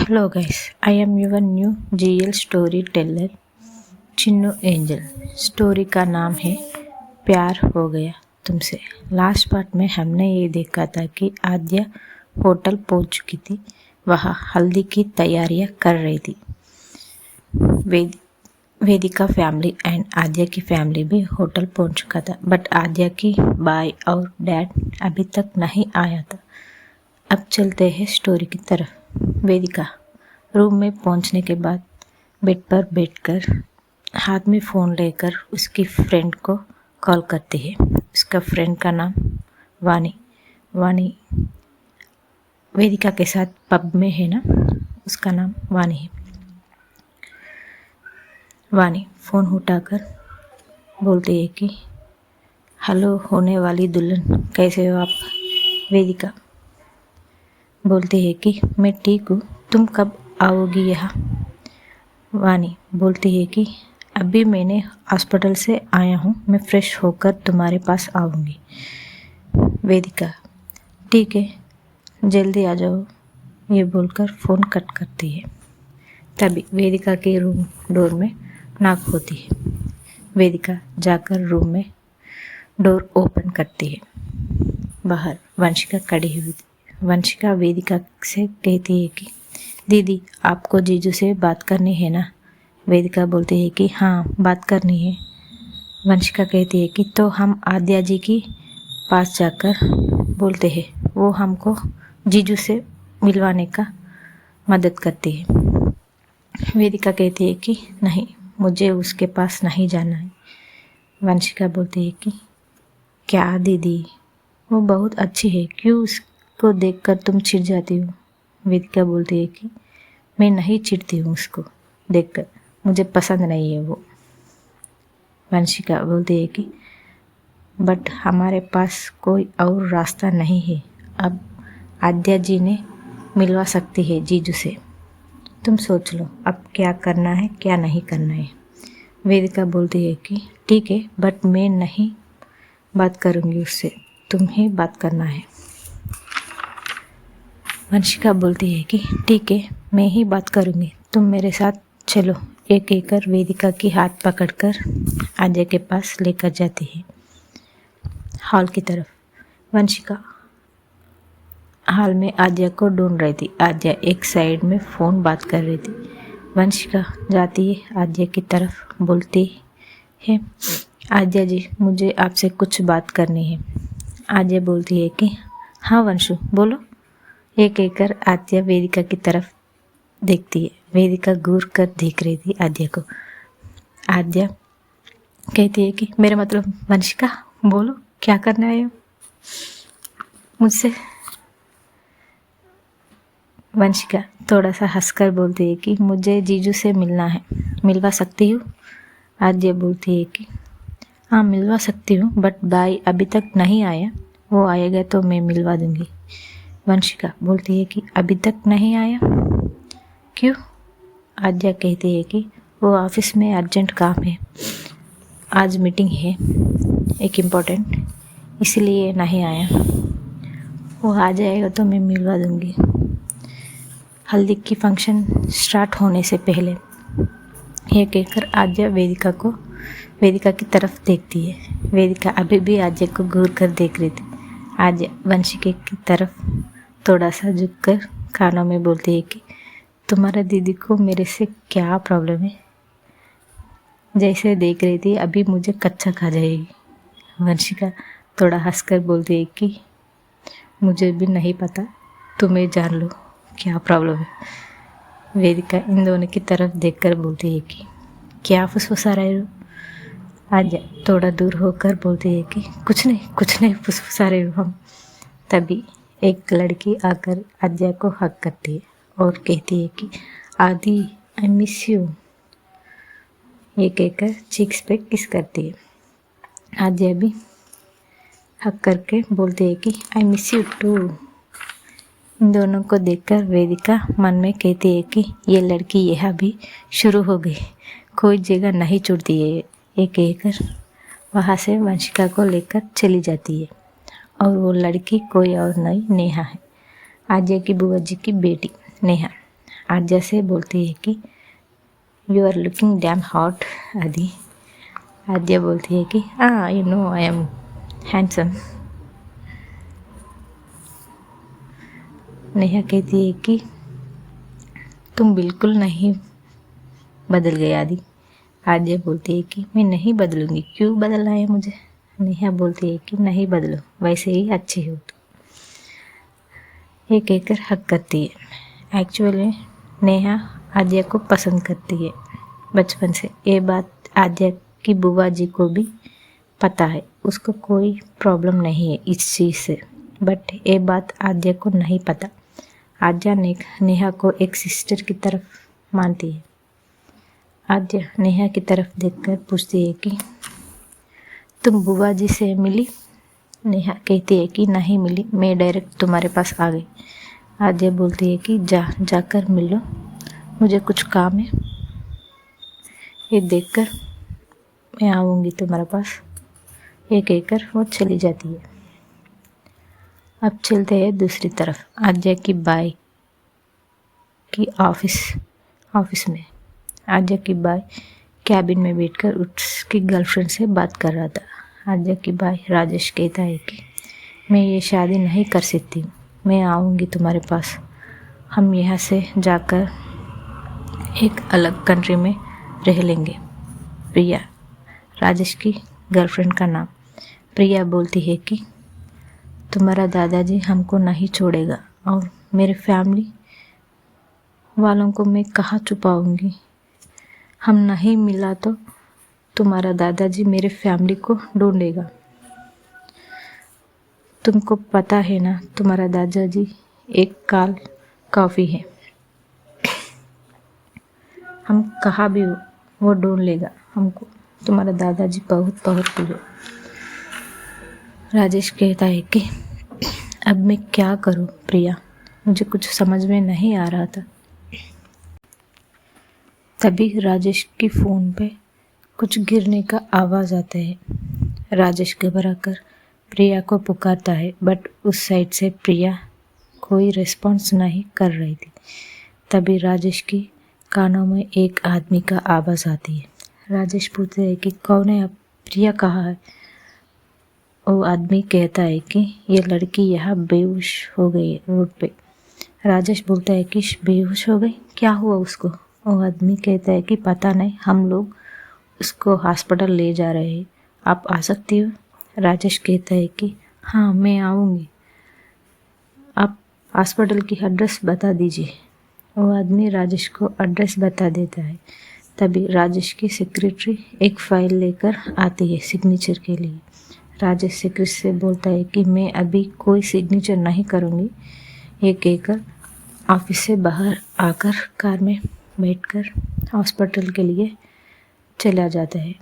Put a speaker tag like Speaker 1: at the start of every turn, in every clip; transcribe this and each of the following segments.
Speaker 1: Hello guys, I am your new GL story teller Chinnu angel. Story का नाम है प्यार हो गया तुमसे। लास्ट पार्ट में हमने ये देखा था कि आद्या होटल पहुंच चुकी थी। वह हल्दी की तैयारियां कर रही थी। वेदिका फैमिली एंड आद्या की फैमिली भी होटल पहुंच चुका था, बट आद्या की बाई और डैड अभी तक नहीं आया था। अब चलते हैं स्टोरी की तरफ। वेदिका रूम में पहुंचने के बाद बेड पर बैठकर हाथ में फ़ोन लेकर उसकी फ्रेंड को कॉल करती है। उसका फ्रेंड का नाम वानी वेदिका के साथ पब में है ना, उसका नाम वानी है। वानी फ़ोन उठाकर बोलती है कि हेलो होने वाली दुल्हन, कैसे हो आप। वेदिका बोलती है कि मैं ठीक हूँ, तुम कब आओगी यहाँ। वानी बोलती है कि अभी मैंने हॉस्पिटल से आया हूँ, मैं फ्रेश होकर तुम्हारे पास आऊँगी। वेदिका ठीक है, जल्दी आ जाओ, ये बोलकर फ़ोन कट करती है। तभी वेदिका के रूम डोर में नॉक होती है। वेदिका जाकर रूम में डोर ओपन करती है। बाहर वंशिका खड़ी हुई थी। वंशिका वेदिका से कहती है कि दीदी आपको जीजू से बात करनी है ना। वेदिका बोलती है कि हाँ बात करनी है। वंशिका कहती है कि तो हम आद्या जी की पास जाकर बोलते हैं, वो हमको जीजू से मिलवाने का मदद करती है। वेदिका कहती है कि नहीं, मुझे उसके पास नहीं जाना है। वंशिका बोलती है कि क्या दीदी, वो बहुत अच्छी है, क्यों उसको देखकर तुम चिढ़ जाती हो। वेदिका बोलती है कि मैं नहीं चिढ़ती हूँ उसको देखकर, मुझे पसंद नहीं है वो। वंशिका बोलती है कि बट हमारे पास कोई और रास्ता नहीं है। अब आद्या जी ने मिलवा सकती है जीजू से, तुम सोच लो अब क्या करना है क्या नहीं करना है। वेदिका बोलती है कि ठीक है, बट मैं नहीं बात करूँगी उससे, तुम्हें बात करना है। वंशिका बोलती है कि ठीक है, मैं ही बात करूँगी, तुम मेरे साथ चलो। एक कहकर वेदिका की हाथ पकड़कर आद्या के पास लेकर जाती है हॉल की तरफ। वंशिका हॉल में आद्या को ढूंढ रही थी। आद्या एक साइड में फ़ोन बात कर रही थी। वंशिका जाती है आद्या की तरफ, बोलती है आद्या जी, मुझे आपसे कुछ बात करनी है। आद्या बोलती है कि हाँ वंशु बोलो। ये कहकर आद्या वेदिका की तरफ देखती है। वेदिका घूर कर देख रही थी आद्या को। आद्या कहती है कि मेरा मतलब वंशिका बोलो, क्या करना है मुझसे। वंशिका थोड़ा सा हंसकर बोलती है कि मुझे जीजू से मिलना है, मिलवा सकती हूँ। आद्या बोलती है कि हाँ मिलवा सकती हूँ, बट भाई अभी तक नहीं आया, वो आएगा तो मैं मिलवा दूँगी। वंशिका बोलती है कि अभी तक नहीं आया, क्यों। आद्या कहती है कि वो ऑफिस में अर्जेंट काम है, आज मीटिंग है एक इम्पोर्टेंट, इसलिए नहीं आया। वो आ जाएगा तो मैं मिलवा दूँगी हल्दी की फंक्शन स्टार्ट होने से पहले। ये कहकर आद्या वेदिका की तरफ देखती है। वेदिका अभी भी आद्या को घूर कर देख रही थी। आद्या वंशिका की तरफ थोड़ा सा झुककर कानों में बोलती है कि तुम्हारा दीदी को मेरे से क्या प्रॉब्लम है। जैसे देख रही थी अभी मुझे कच्चा खा जाएगी। वंशिका थोड़ा हंसकर बोलती है कि मुझे भी नहीं पता, तुम्हें जान लो क्या प्रॉब्लम है। वेदिका इन दोनों की तरफ देखकर बोलती है कि क्या फुसफुसा रहे हो। आद्या थोड़ा दूर होकर बोलती है कि कुछ नहीं फुसफुसा रहे हो हम। तभी एक लड़की आकर आद्या को हक करती है और कहती है कि आदि आई मिस यू। ये कहकर चीक्स पे किस करती है। आद्या भी हक करके बोलती है कि आई मिस यू टू। इन दोनों को देखकर वेदिका मन में कहती है कि ये लड़की यह भी शुरू हो गई, कोई जगह नहीं छूटती है। ये कहकर वहाँ से वंशिका को लेकर चली जाती है। और वो लड़की कोई और नहीं, नेहा है, आद्या की बुआ जी की बेटी नेहा। आद्या से बोलती है कि you are looking damn hot आदि। आद्या बोलती है कि you know I am handsome. Neha कहती है कि तुम बिल्कुल नहीं बदल गए आदि। आद्या बोलती है कि मैं नहीं बदलूंगी, क्यों बदलना है मुझे। नेहा बोलती है कि नहीं बदलो, वैसे ही अच्छी हो तुम। ये कहकर हक करती है। एक्चुअली नेहा आद्या को पसंद करती है बचपन से। ये बात आद्या की बुआ जी को भी पता है, उसको कोई प्रॉब्लम नहीं है इस चीज़ से, बट ये बात आद्या को नहीं पता। आद्या नेहा को एक सिस्टर की तरफ मानती है। आद्या नेहा की तरफ देखकर पूछती है कि तुम बुआ जी से मिली। नेहा कहती है कि नहीं मिली, मैं डायरेक्ट तुम्हारे पास आ गई। आद्या बोलती है कि जाकर मिल लो, मुझे कुछ काम है। ये देखकर मैं आऊँगी तुम्हारे पास, ये कहकर वो चली जाती है। अब चलते हैं दूसरी तरफ, आद्या की बाई की ऑफिस में। आद्या की बाई कैबिन में बैठकर उसकी गर्लफ्रेंड से बात कर रहा था। आद्या की बाई राजेश कहता है कि मैं ये शादी नहीं कर सकती, मैं आऊँगी तुम्हारे पास, हम यहाँ से जाकर एक अलग कंट्री में रह लेंगे। प्रिया, राजेश की गर्लफ्रेंड का नाम। प्रिया बोलती है कि तुम्हारा दादाजी हमको नहीं छोड़ेगा और मेरे फैमिली वालों को मैं कहाँ छुपाऊंगी। हम नहीं मिला तो तुम्हारा दादाजी मेरे फैमिली को ढूंढेगा। तुमको पता है ना, तुम्हारा दादाजी एक काल कॉफ़ी है, हम कहाँ भी वो ढूंढ लेगा हमको। तुम्हारा दादाजी बहुत पावरफुल है। राजेश कहता है कि अब मैं क्या करूं प्रिया, मुझे कुछ समझ में नहीं आ रहा था। तभी राजेश की फ़ोन पे कुछ गिरने का आवाज़ आता है। राजेश घबरा कर प्रिया को पुकारता है, बट उस साइड से प्रिया कोई रिस्पॉन्स नहीं कर रही थी। तभी राजेश की कानों में एक आदमी का आवाज़ आती है। राजेश पूछते हैं कि कौन है, अब प्रिया कहाँ है। वो आदमी कहता है कि ये लड़की यहाँ बेहोश हो गई है रोड पे। राजेश बोलता है कि बेहोश हो गई, क्या हुआ उसको। वो आदमी कहता है कि पता नहीं, हम लोग उसको हॉस्पिटल ले जा रहे हैं, आप आ सकती हो। राजेश कहता है कि हाँ मैं आऊँगी, आप हॉस्पिटल की एड्रेस बता दीजिए। वो आदमी राजेश को एड्रेस बता देता है। तभी राजेश की सेक्रेटरी एक फ़ाइल लेकर आती है सिग्नेचर के लिए। राजेश सेक्रेटरी से बोलता है कि मैं अभी कोई सिग्नेचर नहीं करूँगी। ये कहकर ऑफिस से बाहर आकर कार में बैठकर हॉस्पिटल के लिए चला जाता है।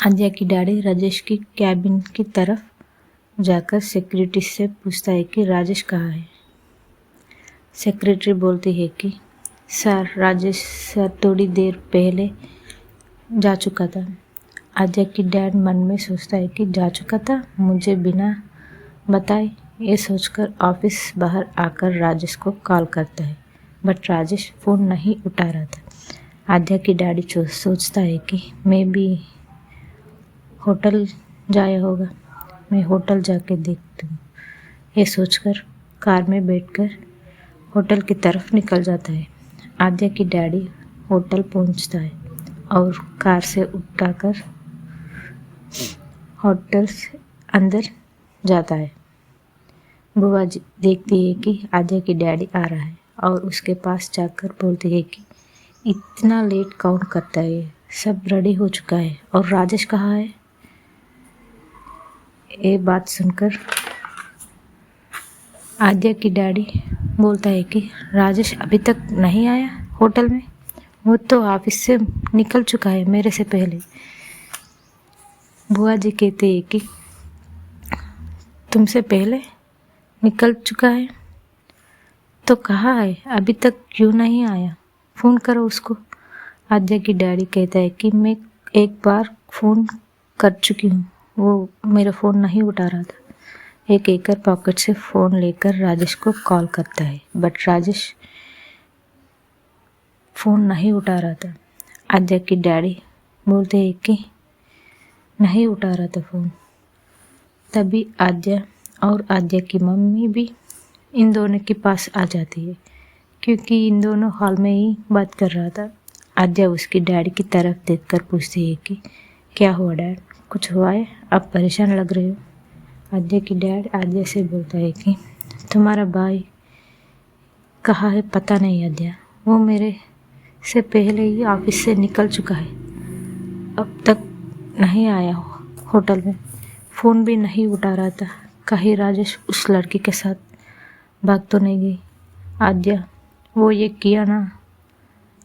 Speaker 1: आद्या की डैडी राजेश की कैबिन की तरफ जाकर सेक्रेटरी से पूछता है कि राजेश कहाँ है। सेक्रेटरी बोलती है कि सर, राजेश सर थोड़ी देर पहले जा चुका था। आद्या की डैड मन में सोचता है कि जा चुका था, मुझे बिना बताए। ये सोचकर ऑफिस बाहर आकर राजेश को कॉल करता है, बट राजेश फ़ोन नहीं उठा रहा था। आद्या की डैडी सोचता है कि मैं भी होटल जाया होगा, मैं होटल जाके देखती हूँ। ये सोचकर कार में बैठकर होटल की तरफ निकल जाता है। आद्या की डैडी होटल पहुँचता है और कार से उठाकर होटल से अंदर जाता है। बुआ जी देखती है कि आद्या की डैडी आ रहा है और उसके पास जाकर बोलती है कि इतना लेट कौन करता है, सब रेडी हो चुका है और राजेश कहाँ है। ये बात सुनकर आद्या की डैडी बोलता है कि राजेश अभी तक नहीं आया होटल में, वो तो ऑफिस से निकल चुका है मेरे से पहले। बुआ जी कहते हैं कि तुमसे पहले निकल चुका है तो कहाँ है, अभी तक क्यों नहीं आया, फ़ोन करो उसको। आद्या की डैडी कहता है कि मैं एक बार फ़ोन कर चुकी हूँ, वो मेरा फ़ोन नहीं उठा रहा था। एक कहकर पॉकेट से फ़ोन लेकर राजेश को कॉल करता है, बट राजेश फ़ोन नहीं उठा रहा था। आद्या की डैडी बोलते हैं कि नहीं उठा रहा था फ़ोन। तभी आद्या और आद्या की मम्मी भी इन दोनों के पास आ जाती है, क्योंकि इन दोनों हॉल में ही बात कर रहा था। आद्या उसकी डैडी की तरफ देखकर पूछती है कि क्या हुआ डैड, कुछ हुआ है, आप परेशान लग रहे हो। आद्या की डैड आद्या से बोलता है कि तुम्हारा भाई कहाँ है पता नहीं आद्या, वो मेरे से पहले ही ऑफिस से निकल चुका है, अब तक नहीं आया होटल में, फ़ोन भी नहीं उठा रहा था। कहीं राजेश उस लड़की के साथ भाग तो नहीं गई। आद्या, वो ये किया ना,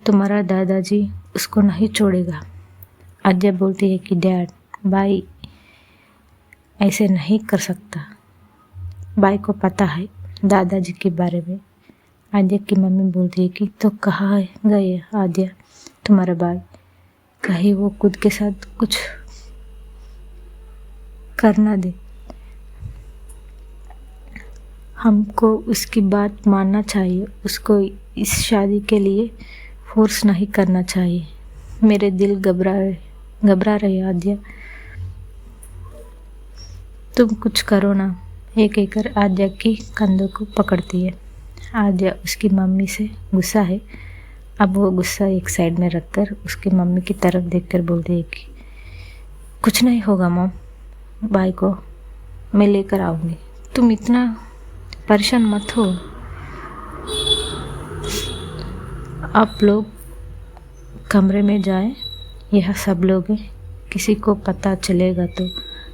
Speaker 1: तुम्हारा दादाजी उसको नहीं छोड़ेगा। आद्या बोलती है कि डैड, भाई ऐसे नहीं कर सकता, भाई को पता है दादाजी के बारे में। आद्या की मम्मी बोलती है कि तो कहाँ गए आद्या तुम्हारा भाई, कहीं वो खुद के साथ कुछ करना दे। हमको उसकी बात मानना चाहिए, उसको इस शादी के लिए फोर्स नहीं करना चाहिए। मेरे दिल घबरा रहे आद्या, तुम कुछ करो ना। एक कर आद्या की कंधों को पकड़ती है। आद्या उसकी मम्मी से गुस्सा है। अब वो गुस्सा एक साइड में रखकर उसकी मम्मी की तरफ देखकर बोलती है कि कुछ नहीं होगा मॉम, भाई को मैं लेकर आऊँगी, तुम इतना परेशान मत हो। आप लोग कमरे में जाएं, यह सब लोग हैं, किसी को पता चलेगा तो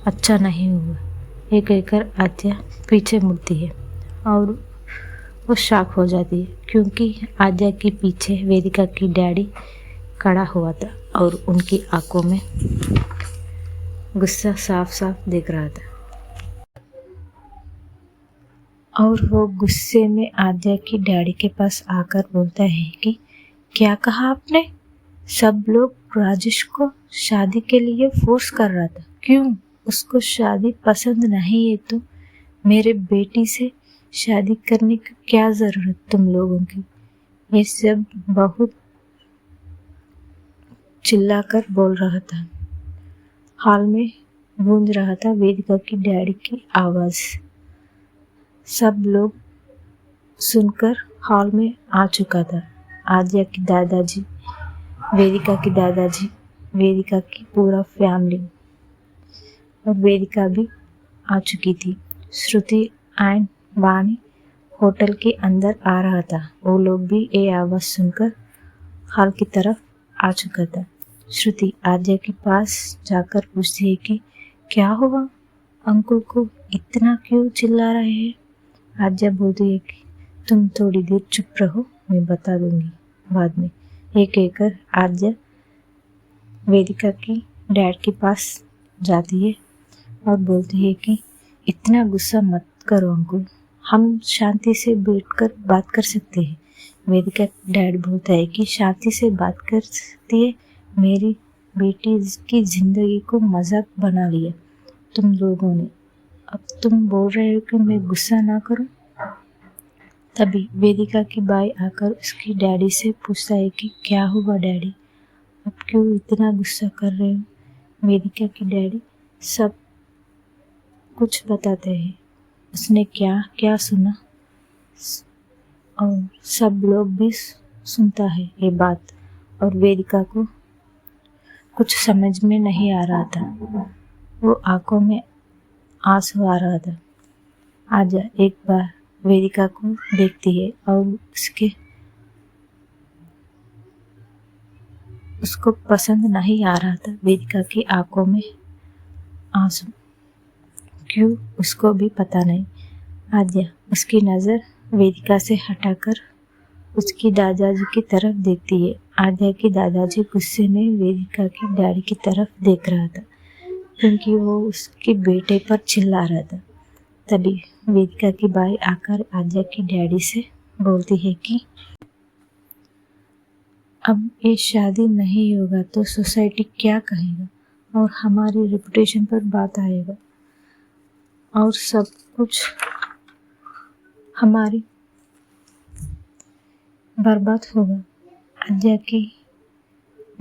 Speaker 1: अच्छा नहीं होगा। एक कर आद्या पीछे मुड़ती है और वो शॉक हो जाती है, क्योंकि आद्या के पीछे वेदिका की डैडी खड़ा हुआ था और उनकी आंखों में गुस्सा साफ साफ दिख रहा था। और वो गुस्से में आद्या की डैडी के पास आकर बोलता है कि क्या कहा आपने, सब लोग राजेश को शादी के लिए फोर्स कर रहा था, क्यों, उसको शादी पसंद नहीं है तो मेरे बेटी से शादी करने की क्या ज़रूरत तुम लोगों की। ये सब बहुत चिल्लाकर बोल रहा था। हॉल में गूंज रहा था वेदिका की डैडी की आवाज़। सब लोग सुनकर हॉल में आ चुका था। आद्या की दादाजी, वेदिका की दादाजी, वेदिका की पूरा फैमिली और वेदिका भी आ चुकी थी। श्रुति एंड वाणी होटल के अंदर आ रहा था। वो लोग भी ये आवाज़ सुनकर हॉल की तरफ आ चुका था। श्रुति आद्या के पास जाकर पूछती है कि क्या हुआ, अंकुल को इतना क्यों चिल्ला रहे हैं। आद्या बोलती है कि तुम थोड़ी देर चुप रहो, मैं बता दूंगी बाद में। ये कहकर आद्या वेदिका की डैड के पास जाती है और बोलती है कि इतना गुस्सा मत करो अंकुल, हम शांति से बैठकर बात कर सकते हैं। वेदिका डैड बोलता है कि शांति से बात कर सकती है, मेरी बेटी की ज़िंदगी को मजाक बना लिया तुम लोगों ने, अब तुम बोल रहे हो कि मैं गुस्सा ना करूं। तभी वेदिका की भाई आकर उसकी डैडी से पूछता है कि क्या हुआ डैडी, अब क्यों इतना गुस्सा कर रहे हो। वेदिका की डैडी सब कुछ बताते हैं, उसने क्या क्या सुना और सब लोग भी सुनता है ये बात। और वेदिका को कुछ समझ में नहीं आ रहा था, वो आंखों में आंसू आ रहा था। आद्या एक बार वेदिका को देखती है और उसको पसंद नहीं आ रहा था वेदिका की आंखों में आंसू, क्यों उसको भी पता नहीं। आद्या उसकी नज़र वेदिका से हटाकर उसकी दादाजी की तरफ देखती है। आद्या की दादाजी गुस्से में वेदिका के डैडी की तरफ देख रहा था, क्योंकि वो उसके बेटे पर चिल्ला रहा था। तभी वेदिका की भाई आकर आद्या की डैडी से बोलती है कि अब ये शादी नहीं होगा तो सोसाइटी क्या कहेगा और हमारी रेपुटेशन पर बात आएगा और सब कुछ हमारी बर्बाद होगा। आद्या की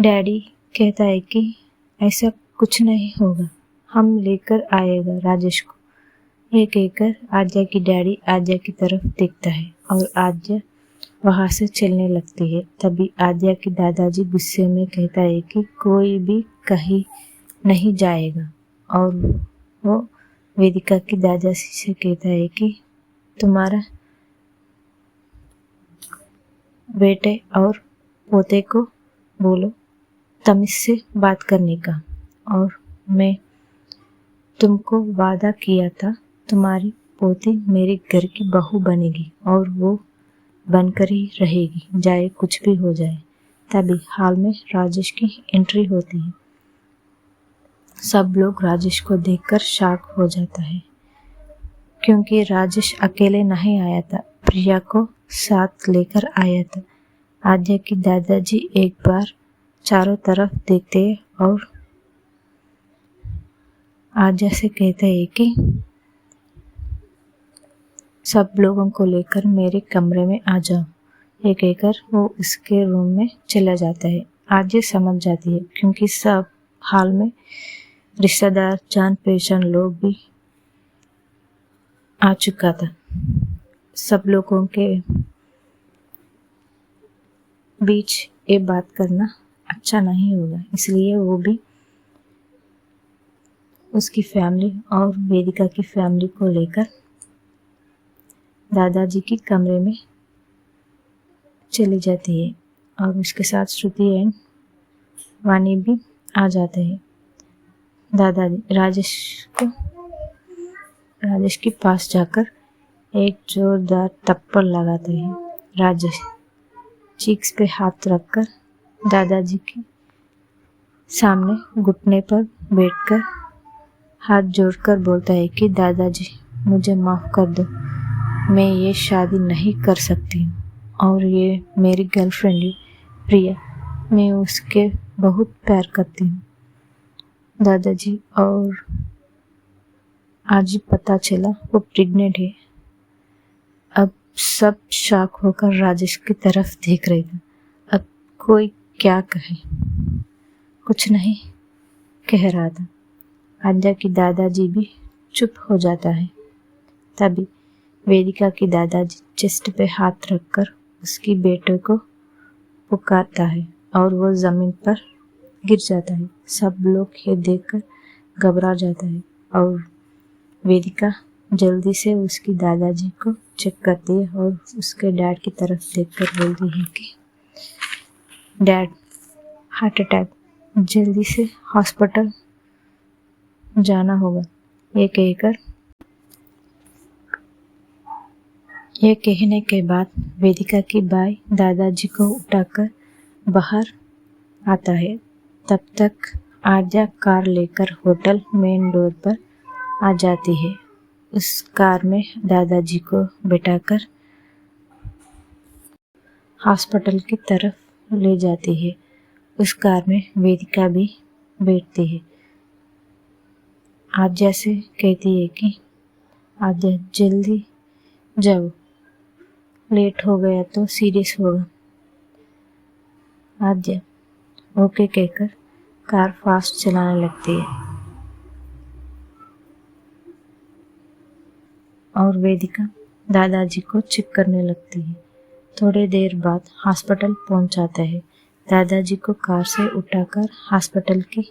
Speaker 1: डैडी कहता है कि ऐसा कुछ नहीं होगा, हम लेकर आएगा राजेश को। ये कहकर आद्या की डैडी आद्या की तरफ देखता है और आद्या वहां से चलने लगती है। तभी आद्या के दादाजी गुस्से में कहता है कि कोई भी कहीं नहीं जाएगा और वो वेदिका की दादाजी से कहता है कि तुम्हारा बेटे और पोते को बोलो तमीज से बात करने का, और मैं तुमको वादा किया था तुम्हारी पोती मेरे घर की बहू बनेगी और वो बनकर ही रहेगी, चाहे कुछ भी हो जाए। तभी हाल में राजेश की एंट्री होती है। सब लोग राजेश को देखकर शॉक हो जाता है, क्योंकि राजेश अकेले नहीं आया था, प्रिया को साथ लेकर आया था। आद्या की दादाजी एक बार चारों तरफ देखते हैं और आद्या से कहते हैं कि सब लोगों को लेकर मेरे कमरे में आ जाओ। ये कहकर वो उसके रूम में चला जाता है। आद्या समझ जाती है, क्योंकि सब हाल में रिश्तेदार जान पहचान लोग भी आ चुका था। सब लोगों के बीच ये बात करना अच्छा नहीं होगा, इसलिए वो भी उसकी फैमिली और वेदिका की फैमिली को लेकर दादाजी के कमरे में चली जाती है और उसके साथ श्रुति एंड वानी भी आ जाते हैं। दादाजी राजेश के पास जाकर एक जोरदार थप्पड़ लगाते हैं। राजेश चीक्स पे हाथ रखकर दादाजी के सामने घुटने पर बैठकर हाथ जोड़कर बोलता है कि दादाजी मुझे माफ़ कर दो, मैं ये शादी नहीं कर सकती हूँ और ये मेरी गर्लफ्रेंड है प्रिया, मैं उसके बहुत प्यार करती हूँ दादाजी, और आज ही पता चला वो प्रेग्नेंट है। अब सब शॉक होकर राजेश की तरफ देख रहे थे। अब कोई क्या कहे, कुछ नहीं कह रहा था। आद्या की दादाजी भी चुप हो जाता है। तभी वेदिका की दादाजी चेस्ट पे हाथ रखकर उसकी बेटे को पुकारता है और वो जमीन पर गिर जाता है। सब लोग ये देखकर घबरा जाता है और वेदिका जल्दी से उसकी दादाजी को चेक करती है और उसके डैड की तरफ देखकर बोलती है कि डैड हार्ट अटैक, जल्दी से हॉस्पिटल जाना होगा। ये कहने के बाद वेदिका की बाई दादाजी को उठाकर बाहर आता है। तब तक आद्या कार लेकर होटल मेन डोर पर आ जाती है। उस कार में दादाजी को बिठाकर हॉस्पिटल की तरफ ले जाती है। उस कार में वेदिका भी बैठती है। आद्या से कहती है कि आद्या जल्दी जाओ, लेट हो गया तो सीरियस होगा। आद्या ओके कहकर कार फास्ट चलाने लगती है और वेदिका दादाजी को चेक करने लगती है। थोड़ी देर बाद हॉस्पिटल पहुंच जाता है। दादाजी को कार से उठाकर हॉस्पिटल के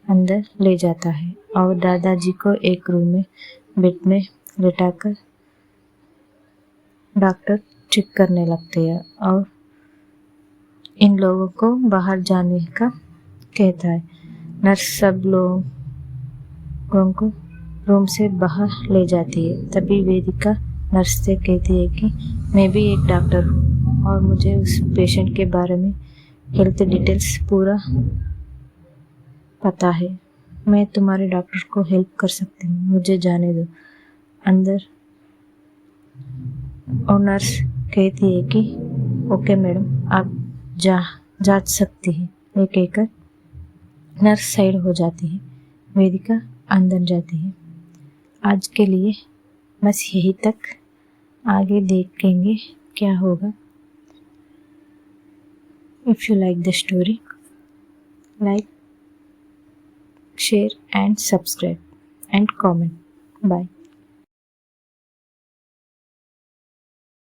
Speaker 1: अंदर ले जाता है और दादाजी को एक रूम में बेड में लेटाकर डॉक्टर चेक करने लगते हैं और इन लोगों को बाहर जाने का कहता है। नर्स सब लोगों को रूम से बाहर ले जाती है। तभी वेदिका नर्स से कहती है कि मैं भी एक डॉक्टर हूँ और मुझे उस पेशेंट के बारे में हेल्थ डिटेल्स पूरा पता है, मैं तुम्हारे डॉक्टर को हेल्प कर सकती हूँ, मुझे जाने दो अंदर। और नर्स कहती है कि ओके मैडम, आप जा सकती है। ये कहकर नर्स साइड हो जाती है। वेदिका अंदर जाती है। आज के लिए बस यही तक, आगे देखेंगे क्या होगा। If you like the story, like, share, and subscribe and comment. Bye.